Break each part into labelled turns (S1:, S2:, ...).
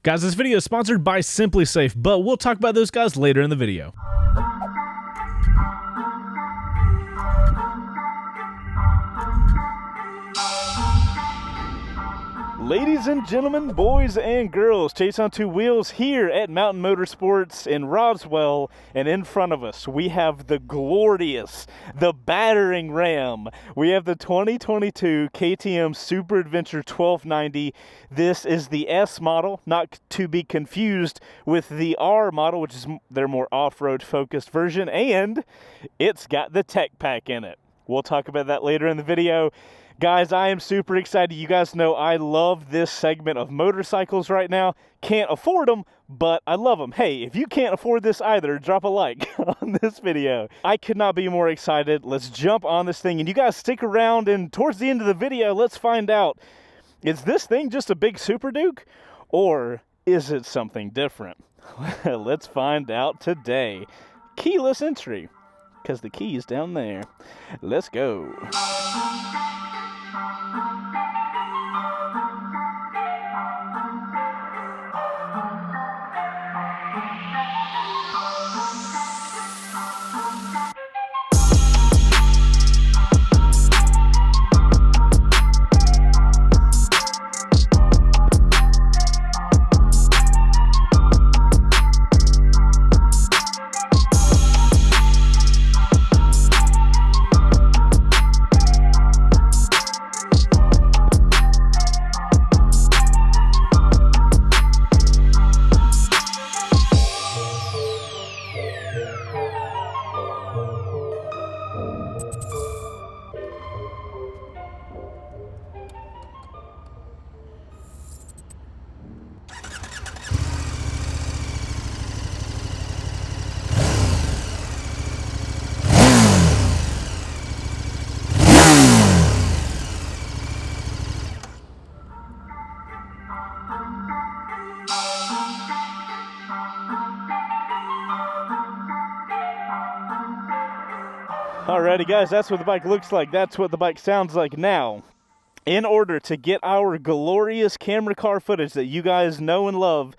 S1: Guys, this video is sponsored by Simpli, but we'll talk about those guys later in the video. Ladies and gentlemen, boys and girls, Chaseontwowheels here at Mountain Motorsports in Roswell, and in front of us we have the glorious, the battering ram. We have the 2022 KTM Super Adventure 1290. This is the S model, not to be confused with the R model, which is their more off-road focused version, and it's got the tech pack in it. We'll talk about that later in the video. Guys, I am super excited. You guys know I love this segment of motorcycles right now. Can't afford them, but I love them. Hey, if you can't afford this either, drop a like on this video. I could not be more excited. Let's jump on this thing, and you guys stick around, and towards the end of the video, let's find out, is this thing just a big Super Duke, or is it something different? Let's find out today. Keyless entry, because the key is down there. Let's go. Alrighty guys, that's what the bike looks like. That's what the bike sounds like now. In order to get our glorious camera car footage that you guys know and love,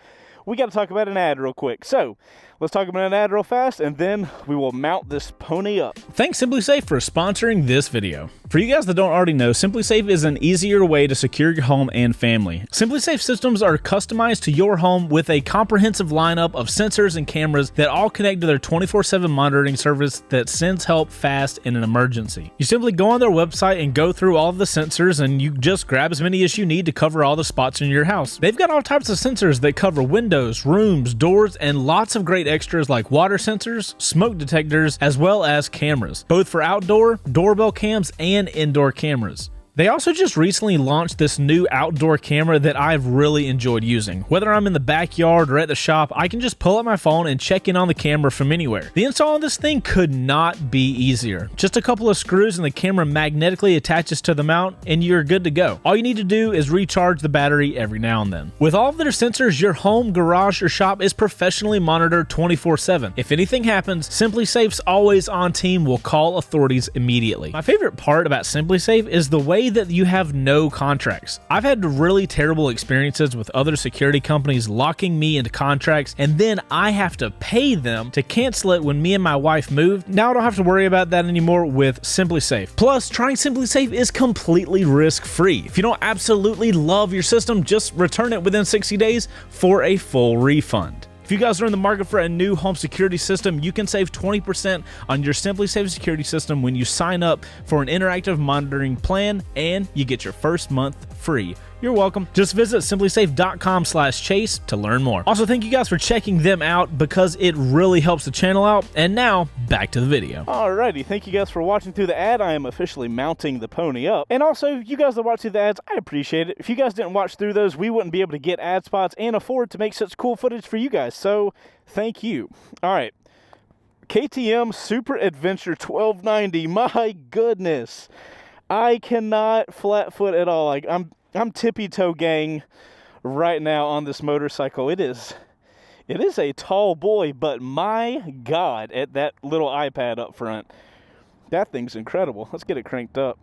S1: we got to talk about an ad real quick. So, let's talk about an ad real fast, and then we will mount this pony up. Thanks Simpli for sponsoring this video. For you guys that don't already know, Simpli is an easier way to secure your home and family. Simpli systems are customized to your home with a comprehensive lineup of sensors and cameras that all connect to their 24/7 monitoring service that sends help fast in an emergency. You simply go on their website and go through all of the sensors, and you just grab as many as you need to cover all the spots in your house. They've got all types of sensors that cover windows, rooms, doors, and lots of great extras like water sensors, smoke detectors, as well as cameras, both for outdoor, doorbell cams, and indoor cameras. They also just recently launched this new outdoor camera that I've really enjoyed using. Whether I'm in the backyard or at the shop, I can just pull up my phone and check in on the camera from anywhere. The install on this thing could not be easier. Just a couple of screws and the camera magnetically attaches to the mount and you're good to go. All you need to do is recharge the battery every now and then. With all of their sensors, your home, garage, or shop is professionally monitored 24/7. If anything happens, SimpliSafe's always on team will call authorities immediately. My favorite part about SimpliSafe is the way that you have no contracts. I've had really terrible experiences with other security companies locking me into contracts, and then I have to pay them to cancel it when me and my wife moved. Now I don't have to worry about that anymore with SimpliSafe. Plus, trying SimpliSafe is completely risk-free. If you don't absolutely love your system, just return it within 60 days for a full refund. If you guys are in the market for a new home security system, you can save 20% on your SimpliSafe security system when you sign up for an interactive monitoring plan, and you get your first month free. You're welcome. Just visit simplisafe.com/chase to learn more. Also, thank you guys for checking them out because it really helps the channel out. And now, back to the video. Alrighty, thank you guys for watching through the ad. I am officially mounting the pony up. And also, you guys that watch through the ads, I appreciate it. If you guys didn't watch through those, we wouldn't be able to get ad spots and afford to make such cool footage for you guys. So, thank you. Alright. KTM Super Adventure 1290. My goodness. I cannot flat foot at all. Like, I'm tippy-toe gang right now on this motorcycle. It is a tall boy, but my God, at that little iPad up front, that thing's incredible. Let's get it cranked up.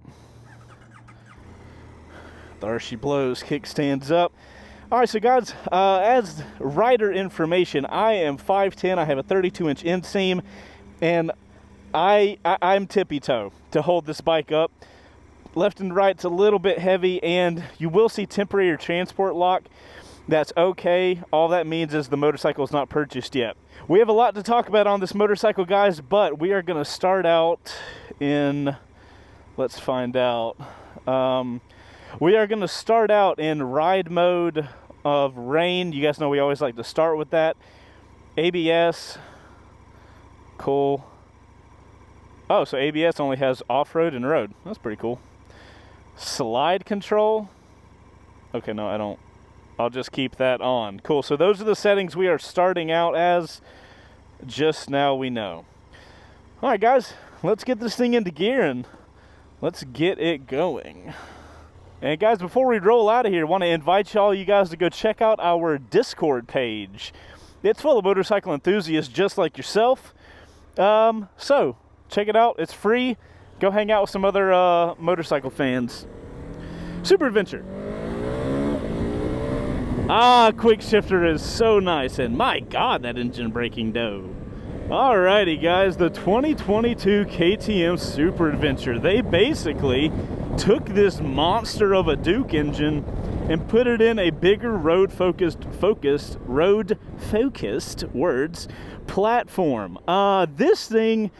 S1: There she blows, kickstands up. All right, so guys, as rider information, I am 5'10", I have a 32-inch inseam, and I'm tippy-toe to hold this bike up. Left and right's a little bit heavy, and you will see temporary transport lock. That's okay. All that means is the motorcycle is not purchased yet. We have a lot to talk about on this motorcycle, guys, but we are going to start out in, let's find out. We are going to start out in ride mode of rain. You guys know we always like to start with that. ABS. Cool. Oh, so ABS only has off-road and road. That's pretty cool. Slide control. Okay, no, I don't. I'll just keep that on. Cool. So those are the settings we are starting out as. Just now we know. All right, guys. Let's get this thing into gear and let's get it going. And guys, before we roll out of here, I want to invite you guys to go check out our Discord page. It's full of motorcycle enthusiasts just like yourself. So check it out. It's free. Go hang out with some other motorcycle fans. Super Adventure. Quick shifter is so nice, and my God, that engine braking dough. Alrighty, guys, the 2022 KTM Super Adventure. They basically took this monster of a Duke engine and put it in a bigger road-focused words platform. This thing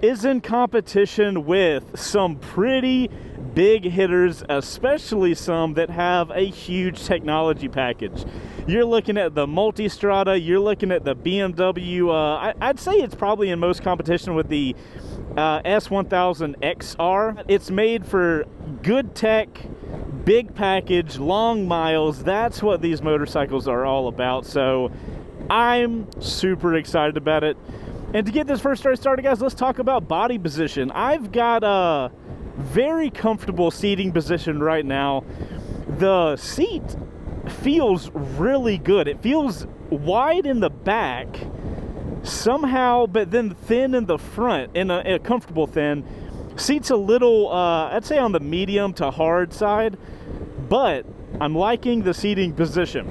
S1: is in competition with some pretty big hitters, especially some that have a huge technology package. You're looking at the Multistrada, you're looking at the BMW, I'd say it's probably in most competition with the S1000XR. It's made for good tech, big package, long miles. That's what these motorcycles are all about, so I'm super excited about it. And to get this first story started, guys, let's talk about body position. I've got a very comfortable seating position right now. The seat feels really good. It feels wide in the back somehow, but then thin in the front, in a comfortable thin. Seat's a little, I'd say on the medium to hard side, but I'm liking the seating position.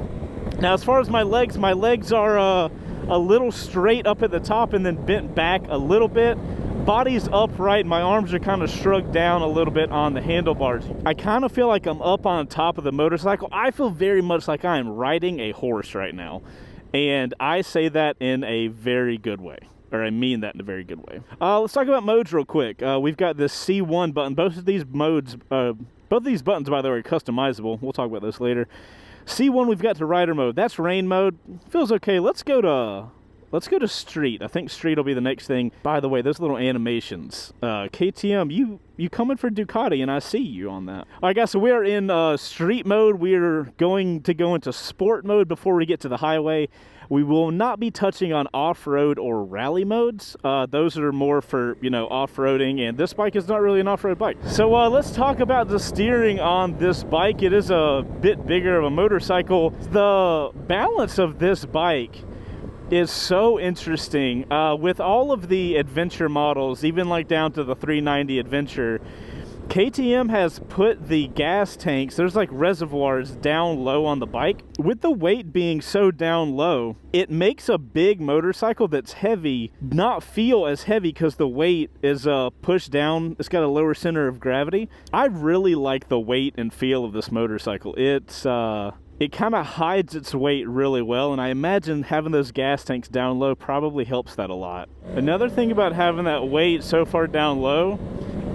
S1: Now, as far as my legs are a little straight up at the top and then bent back a little bit. Body's upright, my arms are kind of shrugged down a little bit on the handlebars. I kind of feel like I'm up on top of the motorcycle. I feel very much like I am riding a horse right now. And I say that in a very good way. Or I mean that in a very good way. Let's talk about modes real quick. We've got this C1 button. Both of these modes, both of these buttons, by the way, are customizable. We'll talk about this later. C1, we've got to rider mode. That's rain mode. Feels okay. Let's go to street. I think street will be the next thing. By the way, those little animations. KTM, you coming for Ducati, and I see you on that. All right, guys, so we are in street mode. We're going to go into sport mode before we get to the highway. We will not be touching on off-road or rally modes. Those are more for, off-roading, and this bike is not really an off-road bike. So let's talk about the steering on this bike. It is a bit bigger of a motorcycle. The balance of this bike is so interesting. With all of the adventure models, even like down to the 390 Adventure, KTM has put the gas tanks, there's like reservoirs down low on the bike. With the weight being so down low, it makes a big motorcycle that's heavy not feel as heavy because the weight is pushed down. It's got a lower center of gravity. I really like the weight and feel of this motorcycle. It kind of hides its weight really well, and I imagine having those gas tanks down low probably helps that a lot. Another thing about having that weight so far down low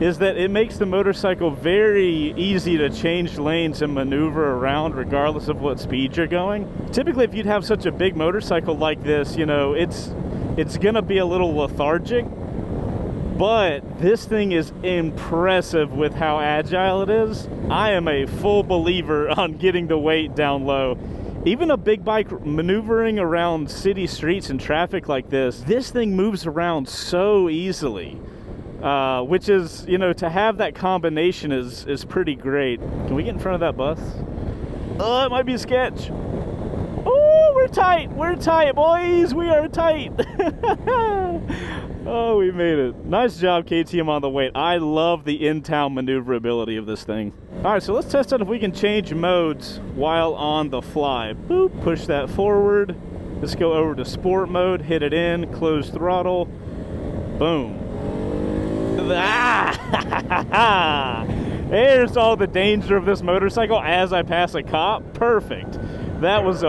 S1: is that it makes the motorcycle very easy to change lanes and maneuver around regardless of what speed you're going. Typically, if you'd have such a big motorcycle like this, it's gonna be a little lethargic, but this thing is impressive with how agile it is. I am a full believer on getting the weight down low. Even a big bike maneuvering around city streets and traffic like this thing moves around so easily. Which is, to have that combination is pretty great. Can we get in front of that bus? Oh, it might be a sketch. Oh, we're tight, boys. We are tight. Oh, we made it. Nice job, KTM, on the weight. I love the in-town maneuverability of this thing. All right, so let's test out if we can change modes while on the fly. Boop, push that forward. Let's go over to sport mode, hit it in, close throttle. Boom. Ah! There's all the danger of this motorcycle as I pass a cop. Perfect. That was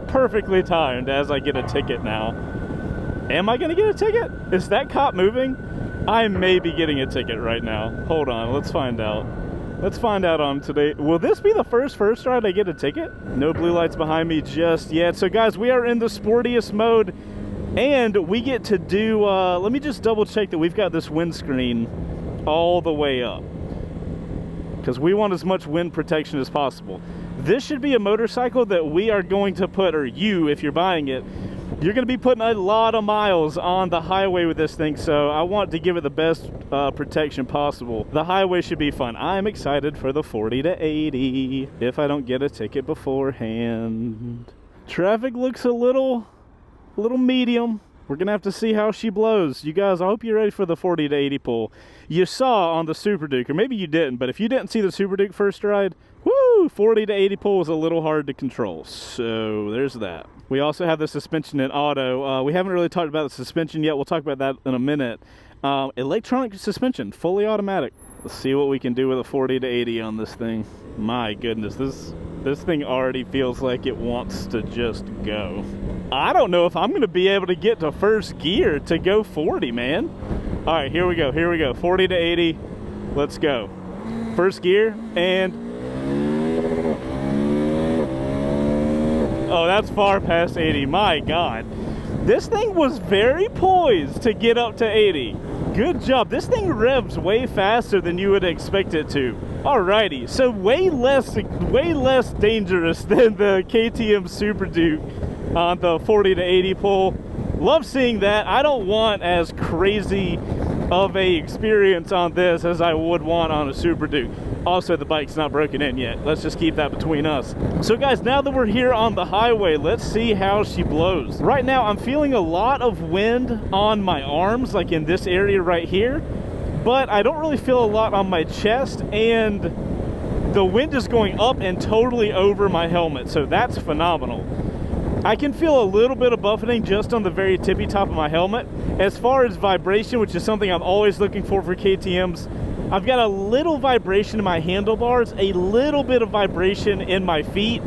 S1: perfectly timed as I get a ticket now. Am I gonna get a ticket? Is that cop moving? I may be getting a ticket right now. Hold on, let's find out. Let's find out on today. Will this be the first ride I get a ticket? No blue lights behind me just yet. So guys, we are in the sportiest mode and we get to do, let me just double check that we've got this windscreen all the way up, because we want as much wind protection as possible. This should be a motorcycle that we are going to put, or you, if you're buying it, you're going to be putting a lot of miles on the highway with this thing, so I want to give it the best protection possible. The highway should be fun. I'm excited for the 40 to 80 if I don't get a ticket beforehand. Traffic looks a little medium. We're going to have to see how she blows. You guys, I hope you're ready for the 40 to 80 pull. You saw on the Super Duke, or maybe you didn't, but if you didn't see the Super Duke first ride, woo, 40 to 80 pull is a little hard to control. So there's that. We also have the suspension in auto. We haven't really talked about the suspension yet. We'll talk about that in a minute. Electronic suspension, fully automatic. Let's see what we can do with a 40 to 80 on this thing. My goodness, this thing already feels like it wants to just go. I don't know if I'm going to be able to get to first gear to go 40, man. All right, here we go. 40 to 80. Let's go. First gear, and oh, that's far past 80. My God. This thing was very poised to get up to 80. Good job. This thing revs way faster than you would expect it to. Alrighty, so way less dangerous than the KTM Super Duke on the 40 to 80 pull. Love seeing that. I don't want as crazy of a experience on this as I would want on a Super Duke. Also, the bike's not broken in yet. Let's just keep that between us. So guys, now that we're here on the highway, let's see how she blows. Right now, I'm feeling a lot of wind on my arms, like in this area right here, but I don't really feel a lot on my chest, and the wind is going up and totally over my helmet, so that's phenomenal. I can feel a little bit of buffeting just on the very tippy top of my helmet. As far as vibration, which is something I'm always looking for KTMs, I've got a little vibration in my handlebars, a little bit of vibration in my feet,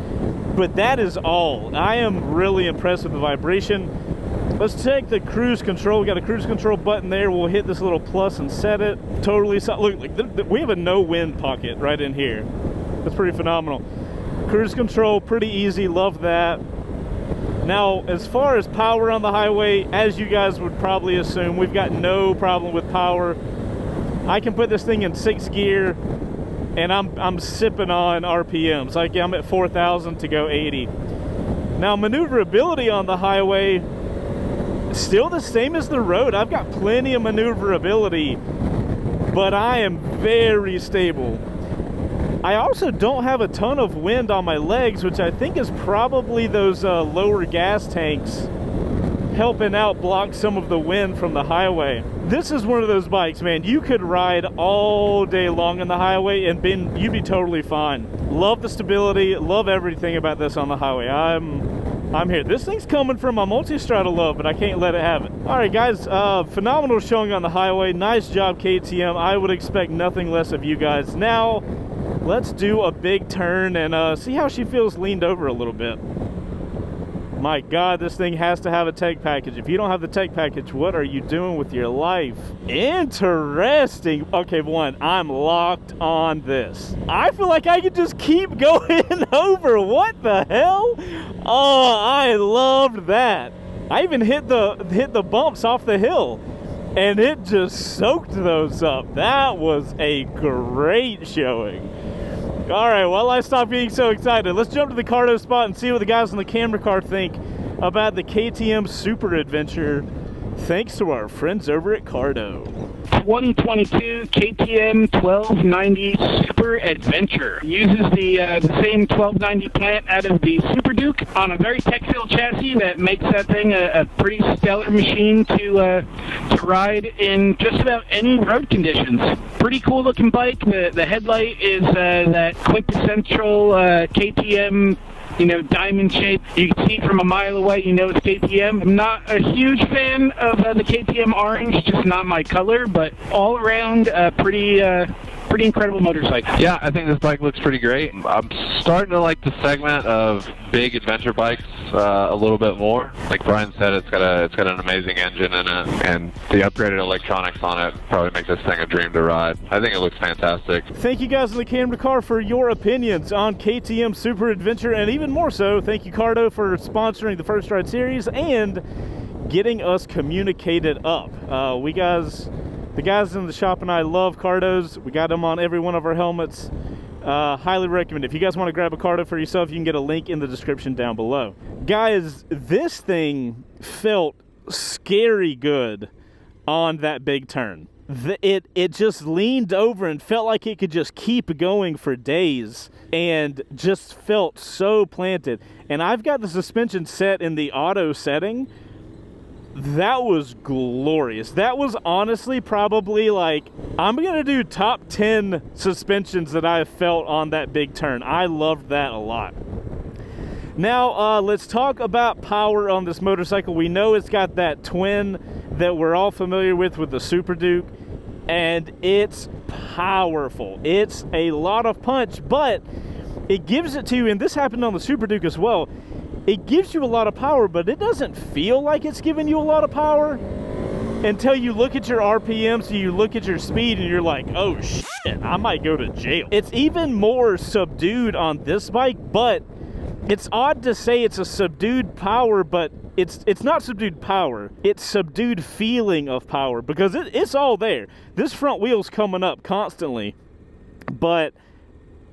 S1: but that is all. I am really impressed with the vibration. Let's take the cruise control. We got a cruise control button there. We'll hit this little plus and set it. Totally, look, we have a no wind pocket right in here. That's pretty phenomenal. Cruise control, pretty easy, love that. Now, as far as power on the highway, as you guys would probably assume, we've got no problem with power. I can put this thing in 6th gear, and I'm sipping on RPMs. Like, I'm at 4,000 to go 80. Now, maneuverability on the highway, still the same as the road. I've got plenty of maneuverability, but I am very stable. I also don't have a ton of wind on my legs, which I think is probably those lower gas tanks helping out block some of the wind from the highway. This is one of those bikes, man, you could ride all day long on the highway and you'd be totally fine. Love the stability, love everything about this on the highway. I'm here. This thing's coming from my multi-strada love, but I can't let it have it. All right, guys, phenomenal showing on the highway. Nice job, KTM. I would expect nothing less of you guys. Now, let's do a big turn and see how she feels leaned over a little bit. My God, this thing has to have a tech package. If you don't have the tech package, what are you doing with your life? Interesting. Okay, one, I'm locked on this. I feel like I could just keep going over. What the hell? Oh, I loved that. I even hit the bumps off the hill, and it just soaked those up. That was a great showing. All right, well, I stopped being so excited. Let's jump to the Cardo spot and see what the guys on the camera car think about the KTM Super Adventure, thanks to our friends over at Cardo.
S2: 2022 KTM 1290 Super Adventure. Uses the same 1290 plant out of the Super Duke on a very tech-filled chassis that makes that thing a pretty stellar machine to ride in just about any road conditions. Pretty cool looking bike. The headlight is that quintessential KTM, you know, diamond shape. You can see from a mile away, you know it's KTM. I'm not a huge fan of the KTM orange, just not my color, but all around pretty incredible motorcycle.
S3: Yeah, I think this bike looks pretty great. I'm starting to like the segment of big adventure bikes a little bit more. Like Brian said, it's got an amazing engine in it, and the upgraded electronics on it probably make this thing a dream to ride. I think it looks fantastic.
S1: Thank you guys in the camera car for your opinions on KTM Super Adventure, and even more so, thank you Cardo for sponsoring the First Ride series and getting us communicated up. The guys in the shop and I love Cardos. We got them on every one of our helmets. Highly recommend. If you guys want to grab a Cardo for yourself, you can get a link in the description down below. Guys, this thing felt scary good on that big turn. It just leaned over and felt like it could just keep going for days and just felt so planted. And I've got the suspension set in the auto setting. That was glorious. That was honestly probably like, I'm going to do top 10 suspensions that I have felt on that big turn. I loved that a lot. Now, let's talk about power on this motorcycle. We know it's got that twin that we're all familiar with the Super Duke, and it's powerful. It's a lot of punch, but it gives it to you, and this happened on the Super Duke as well. It gives you a lot of power, but it doesn't feel like it's giving you a lot of power until you look at your RPMs, so you look at your speed, and you're like, oh shit, I might go to jail. It's even more subdued on this bike, but it's odd to say it's a subdued power, but it's not subdued power. It's subdued feeling of power, because it's all there. This front wheel's coming up constantly, but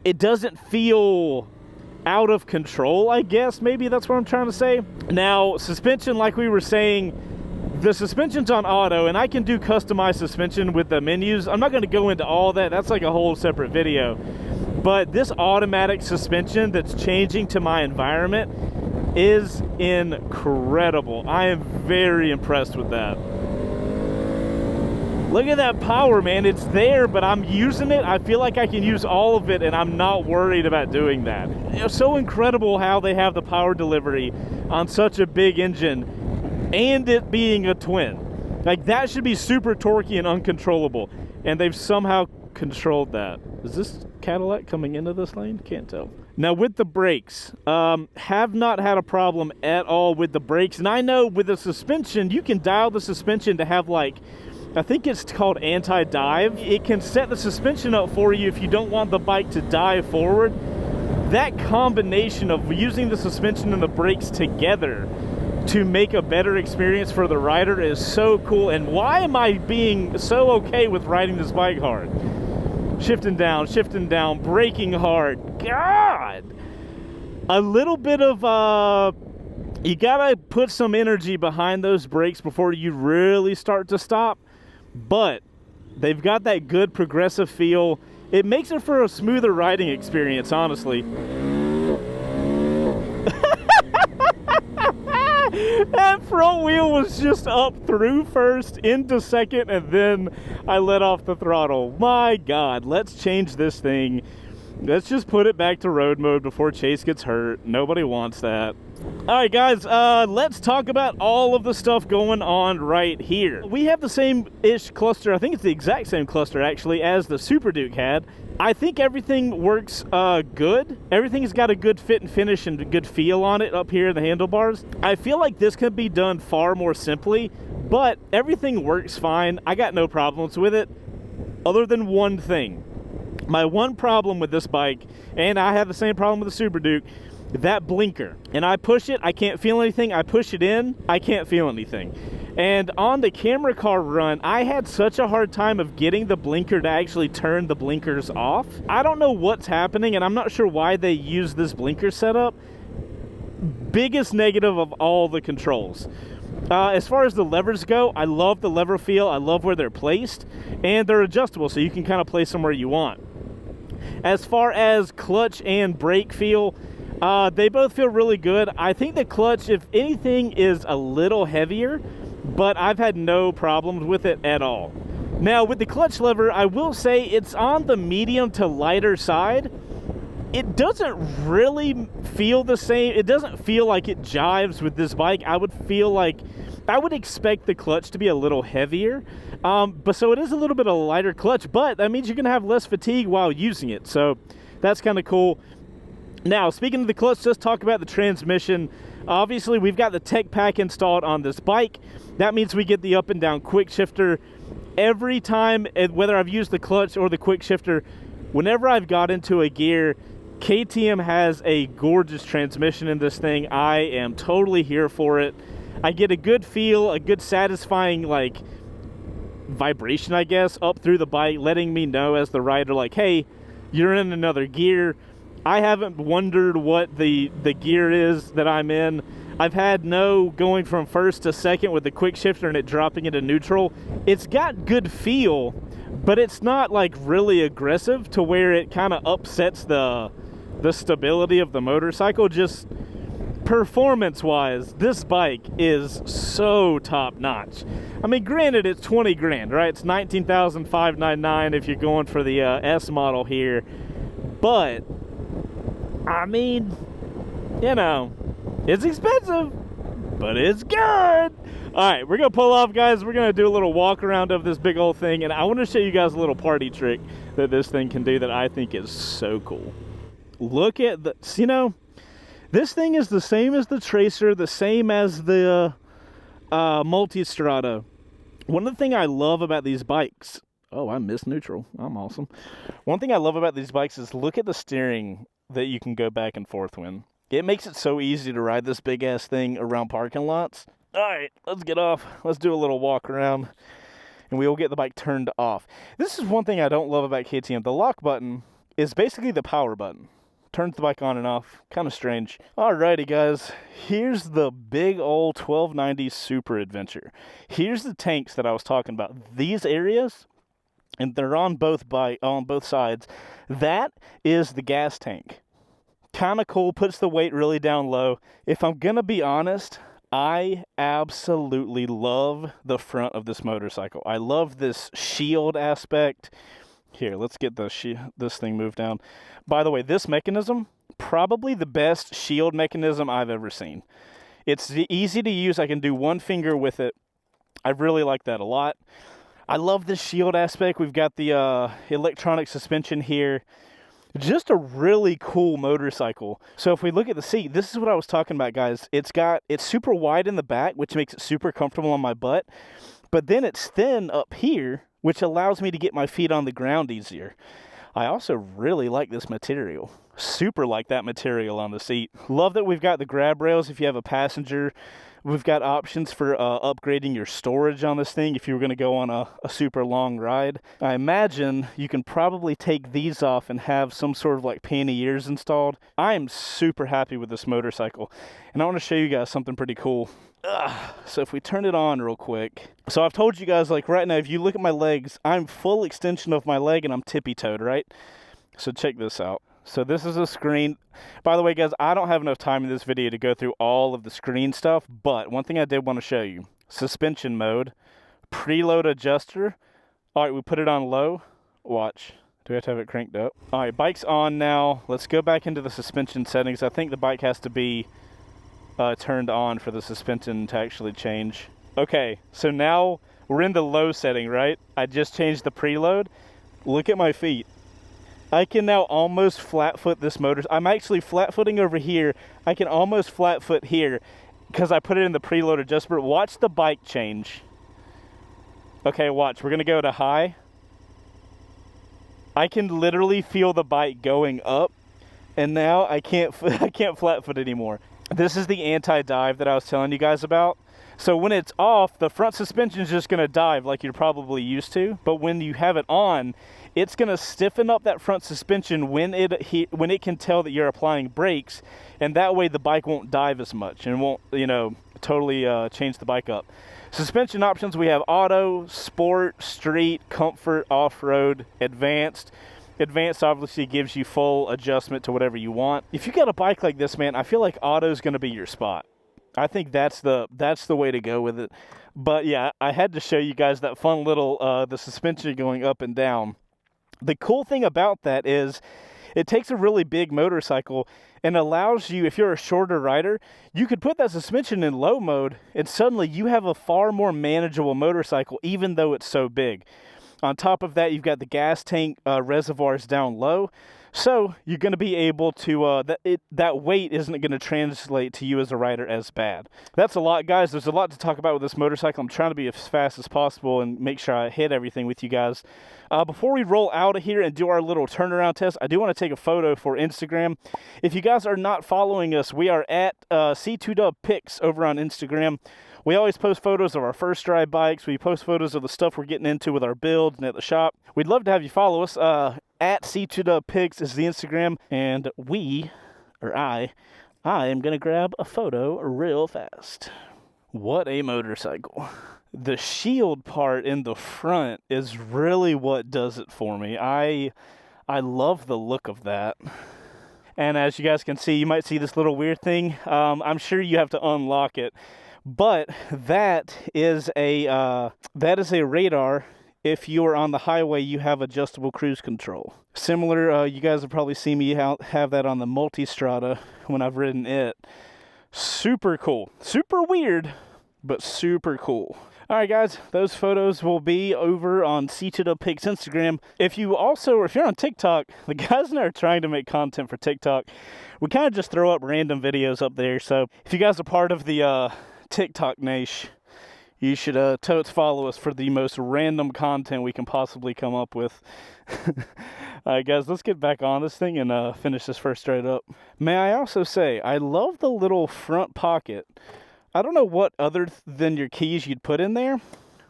S1: it doesn't feel out of control, I guess. Maybe that's what I'm trying to say. Now, suspension, like we were saying, the suspension's on auto, and I can do customized suspension with the menus. I'm not going to go into all that. That's like a whole separate video. But this automatic suspension that's changing to my environment is incredible. I am very impressed with that. Look at that power, man. It's there, but I'm using it. I feel like I can use all of it, and I'm not worried about doing that. It's so incredible how they have the power delivery on such a big engine, and it being a twin. Like, that should be super torquey and uncontrollable, and they've somehow controlled that. Is this Cadillac coming into this lane? Can't tell. Now, with the brakes, have not had a problem at all with the brakes. And I know with the suspension, you can dial the suspension to have, like, I think it's called anti-dive. It can set the suspension up for you if you don't want the bike to dive forward. That combination of using the suspension and the brakes together to make a better experience for the rider is so cool. And why am I being so okay with riding this bike hard? Shifting down, braking hard. God! A little bit of, you gotta put some energy behind those brakes before you really start to stop. But they've got that good progressive feel. It makes it for a smoother riding experience, honestly. That front wheel was just up through first, into second, and then I let off the throttle. My God, let's change this thing. Let's just put it back to road mode before Chase gets hurt. Nobody wants that. All right, guys, let's talk about all of the stuff going on right here. We have the same-ish cluster. I think it's the exact same cluster, actually, as the Super Duke had. I think everything works good. Everything's got a good fit and finish and a good feel on it up here in the handlebars. I feel like this could be done far more simply, but everything works fine. I got no problems with it, other than one thing. My one problem with this bike, and I have the same problem with the Super Duke, that blinker. And I push it, I can't feel anything. I push it in, I can't feel anything. And on the camera car run, I had such a hard time of getting the blinker to actually turn the blinkers off. I don't know what's happening, and I'm not sure why they use this blinker setup. Biggest negative of all the controls. As far as the levers go, I love the lever feel. I love where they're placed, and they're adjustable, so you can kind of place them where you want. As far as clutch and brake feel, they both feel really good. I think the clutch, if anything, is a little heavier, but I've had no problems with it at all. Now, with the clutch lever, I will say it's on the medium to lighter side. It doesn't really feel the same. It doesn't feel like it jives with this bike. I would expect the clutch to be a little heavier. But so it is a little bit of a lighter clutch, but that means you're going to have less fatigue while using it. So that's kind of cool. Now, speaking of the clutch, let's talk about the transmission. Obviously, we've got the tech pack installed on this bike. That means we get the up and down quick shifter. Every time, whether I've used the clutch or the quick shifter, whenever I've got into a gear, KTM has a gorgeous transmission in this thing. I am totally here for it. I get a good feel, a good satisfying like vibration, I guess, up through the bike, letting me know as the rider, like, hey, you're in another gear. I haven't wondered what the gear is that I'm in. I've had no going from first to second with the quick shifter and it dropping into neutral. It's got good feel, but it's not like really aggressive to where it kind of upsets the stability of the motorcycle. Just performance wise, this bike is so top notch. I mean, granted, it's 20 grand, right? It's $19,599 if you're going for the S model here, but I mean, you know, it's expensive, but it's good. All right, we're gonna pull off, guys. We're gonna do a little walk around of this big old thing, and I want to show you guys a little party trick that this thing can do that I think is so cool. Look at the, you know, this thing is the same as the Tracer, the same as the Multistrada. One of the things I love about these bikes, oh, I missed neutral. I'm awesome. One thing I love about these bikes is look at the steering that you can go back and forth with. It makes it so easy to ride this big ass thing around parking lots. All right, let's get off. Let's do a little walk around, and we will get the bike turned off. This is one thing I don't love about KTM. The lock button is basically the power button. Turns the bike on and off. Kind of strange. Alrighty, guys. Here's the big old 1290 Super Adventure. Here's the tanks that I was talking about. These areas, and they're on both sides. That is the gas tank. Kind of cool. Puts the weight really down low. If I'm gonna be honest, I absolutely love the front of this motorcycle. I love this shield aspect. Here, let's get this thing moved down. By the way, this mechanism, probably the best shield mechanism I've ever seen. It's easy to use. I can do one finger with it. I really like that a lot. I love this shield aspect. We've got the electronic suspension here. Just a really cool motorcycle. So if we look at the seat, this is what I was talking about, guys. It's super wide in the back, which makes it super comfortable on my butt. But then it's thin up here, which allows me to get my feet on the ground easier. I also really like this material. Super like that material on the seat. Love that we've got the grab rails if you have a passenger. We've got options for upgrading your storage on this thing if you were going to go on a super long ride. I imagine you can probably take these off and have some sort of like panniers installed. I am super happy with this motorcycle, and I want to show you guys something pretty cool. So if we turn it on real quick. So I've told you guys, like right now, if you look at my legs, I'm full extension of my leg and I'm tippy-toed, right? So check this out. So this is a screen. By the way, guys, I don't have enough time in this video to go through all of the screen stuff, but one thing I did want to show you. Suspension mode, preload adjuster. All right, we put it on low. Watch. Do we have to have it cranked up? All right, bike's on now. Let's go back into the suspension settings. I think the bike has to be turned on for the suspension to actually change. Okay, so now we're in the low setting, right? I just changed the preload. Look at my feet. I can now almost flat foot this motor. I'm actually flat footing over here. I can almost flat foot here because I put it in the preload adjuster. Watch the bike change. Okay, watch. We're gonna go to high. I can literally feel the bike going up, and now I can't flat foot anymore. This is the anti-dive that I was telling you guys about. So when it's off, the front suspension is just going to dive like you're probably used to. But when you have it on, it's going to stiffen up that front suspension when it can tell that you're applying brakes. And that way the bike won't dive as much and won't, totally change the bike up. Suspension options, we have auto, sport, street, comfort, off-road, advanced. Advanced obviously gives you full adjustment to whatever you want. If you got a bike like this, man, I feel like auto is going to be your spot. I think that's the way to go with it. But yeah, I had to show you guys that fun little the suspension going up and down. The cool thing about that is it takes a really big motorcycle and allows you, if you're a shorter rider, you could put that suspension in low mode and suddenly you have a far more manageable motorcycle, even though it's so big. On top of that, you've got the gas tank reservoirs down low. So you're going to be able to, that weight isn't going to translate to you as a rider as bad. That's a lot, guys. There's a lot to talk about with this motorcycle. I'm trying to be as fast as possible and make sure I hit everything with you guys. Before we roll out of here and do our little turnaround test, I do want to take a photo for Instagram. If you guys are not following us, we are at C2DubPics over on Instagram. We always post photos of our first ride bikes. We post photos of the stuff we're getting into with our builds and at the shop. We'd love to have you follow us. At C2DubPics is the Instagram. And I am going to grab a photo real fast. What a motorcycle. The shield part in the front is really what does it for me. I love the look of that. And as you guys can see, you might see this little weird thing. I'm sure you have to unlock it. But that is a radar. If you are on the highway, you have adjustable cruise control. Similar, you guys have probably seen me have that on the Multistrada when I've ridden it. Super cool. Super weird, but super cool. All right, guys, those photos will be over on C2DubPics Instagram. If you're on TikTok, the guys and I are trying to make content for TikTok. We kind of just throw up random videos up there. So if you guys are part of the TikTok niche, you should totes follow us for the most random content we can possibly come up with. All right, guys, let's get back on this thing and finish this first straight up. May I also say, I love the little front pocket. I don't know what other than your keys you'd put in there,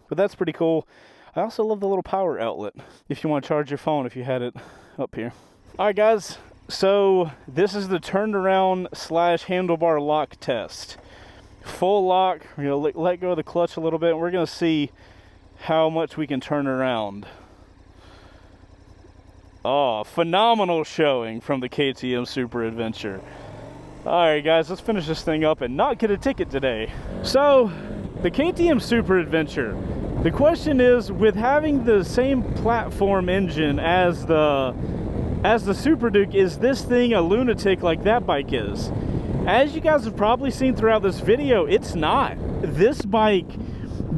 S1: but that's pretty cool. I also love the little power outlet if you want to charge your phone if you had it up here. All right, guys, so this is the turnaround / handlebar lock test. Full lock, we're going to let go of the clutch a little bit, and we're going to see how much we can turn around. Oh, phenomenal showing from the KTM Super Adventure. Alright guys, let's finish this thing up and not get a ticket today. So, the KTM Super Adventure. The question is, with having the same platform engine as the Super Duke, is this thing a lunatic like that bike is? As you guys have probably seen throughout this video, it's not. This bike,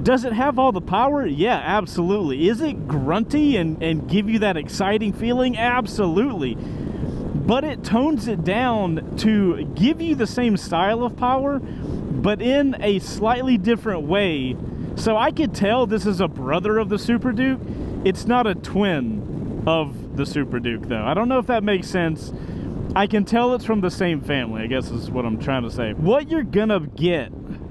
S1: does it have all the power? Yeah, absolutely. Is it grunty and give you that exciting feeling? Absolutely. But it tones it down to give you the same style of power, but in a slightly different way. So I could tell this is a brother of the Super Duke. It's not a twin of the Super Duke, though. I don't know if that makes sense. I can tell it's from the same family, I guess is what I'm trying to say. What you're gonna get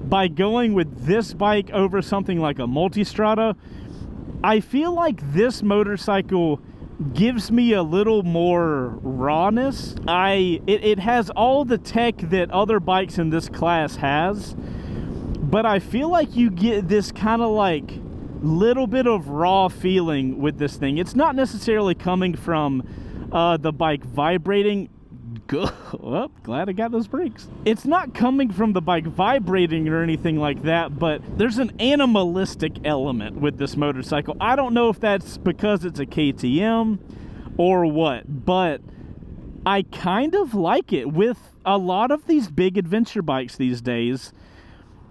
S1: by going with this bike over something like a Multistrada, I feel like this motorcycle gives me a little more rawness. It has all the tech that other bikes in this class has, but I feel like you get this kind of like little bit of raw feeling with this thing. It's not necessarily coming from the bike vibrating. Oh, glad I got those brakes. It's not coming from the bike vibrating or anything like that, but there's an animalistic element with this motorcycle. I don't know if that's because it's a KTM or what, but I kind of like it. With a lot of these big adventure bikes these days,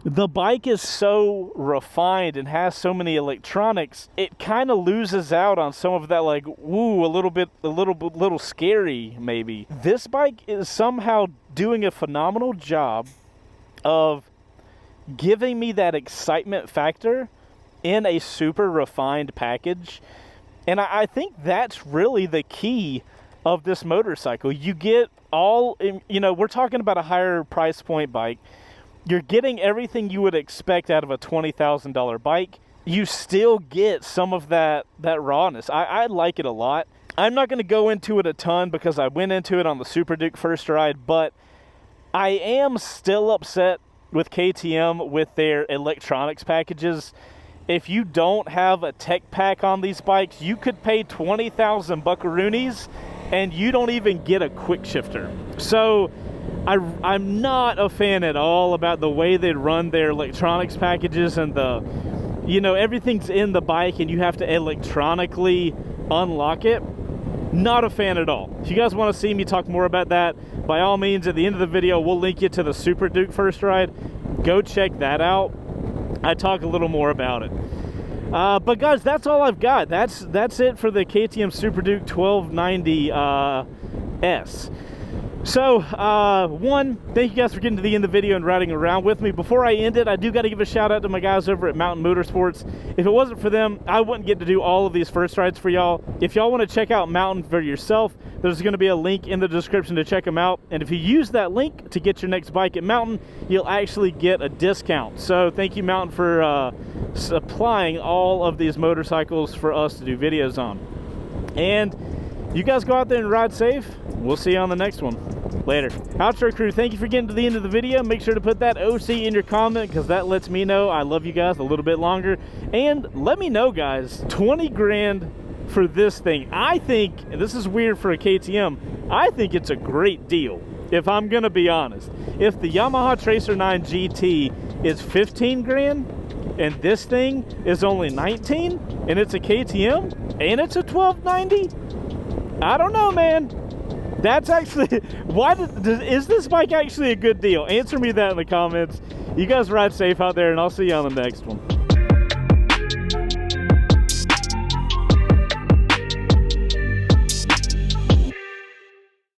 S1: the bike is so refined and has so many electronics, it kind of loses out on some of that, like, woo, a little scary, maybe. This bike is somehow doing a phenomenal job of giving me that excitement factor in a super refined package. And I think that's really the key of this motorcycle. You get all, we're talking about a higher price point bike. You're getting everything you would expect out of a $20,000 bike. You still get some of that rawness. I like it a lot. I'm not going to go into it a ton because I went into it on the Super Duke first ride, but I am still upset with KTM with their electronics packages. If you don't have a tech pack on these bikes, you could pay 20,000 buckaroonies and you don't even get a quick shifter. So I'm not a fan at all about the way they run their electronics packages and everything's in the bike and you have to electronically unlock it. Not a fan at all. If you guys want to see me talk more about that, by all means, at the end of the video, we'll link you to the Super Duke First Ride. Go check that out. I talk a little more about it. But guys, that's all I've got. That's it for the KTM Super Duke 1290 S. So, one, thank you guys for getting to the end of the video and riding around with me. Before I end it, I do got to give a shout out to my guys over at Mountain Motorsports. If it wasn't for them, I wouldn't get to do all of these first rides for y'all. If y'all want to check out Mountain for yourself, there's going to be a link in the description to check them out. And if you use that link to get your next bike at Mountain, you'll actually get a discount. So thank you, Mountain, for supplying all of these motorcycles for us to do videos on. And you guys go out there and ride safe. We'll see you on the next one. Later. Outro crew, thank you for getting to the end of the video. Make sure to put that OC in your comment because that lets me know I love you guys a little bit longer. And let me know, guys, 20 grand for this thing. I think, and this is weird for a KTM, I think it's a great deal, if I'm going to be honest. If the Yamaha Tracer 9 GT is 15 grand and this thing is only 19 and it's a KTM and it's a 1290, I don't know, man. That's actually, is this bike actually a good deal? Answer me that in the comments. You guys ride safe out there, and I'll see you on the next one.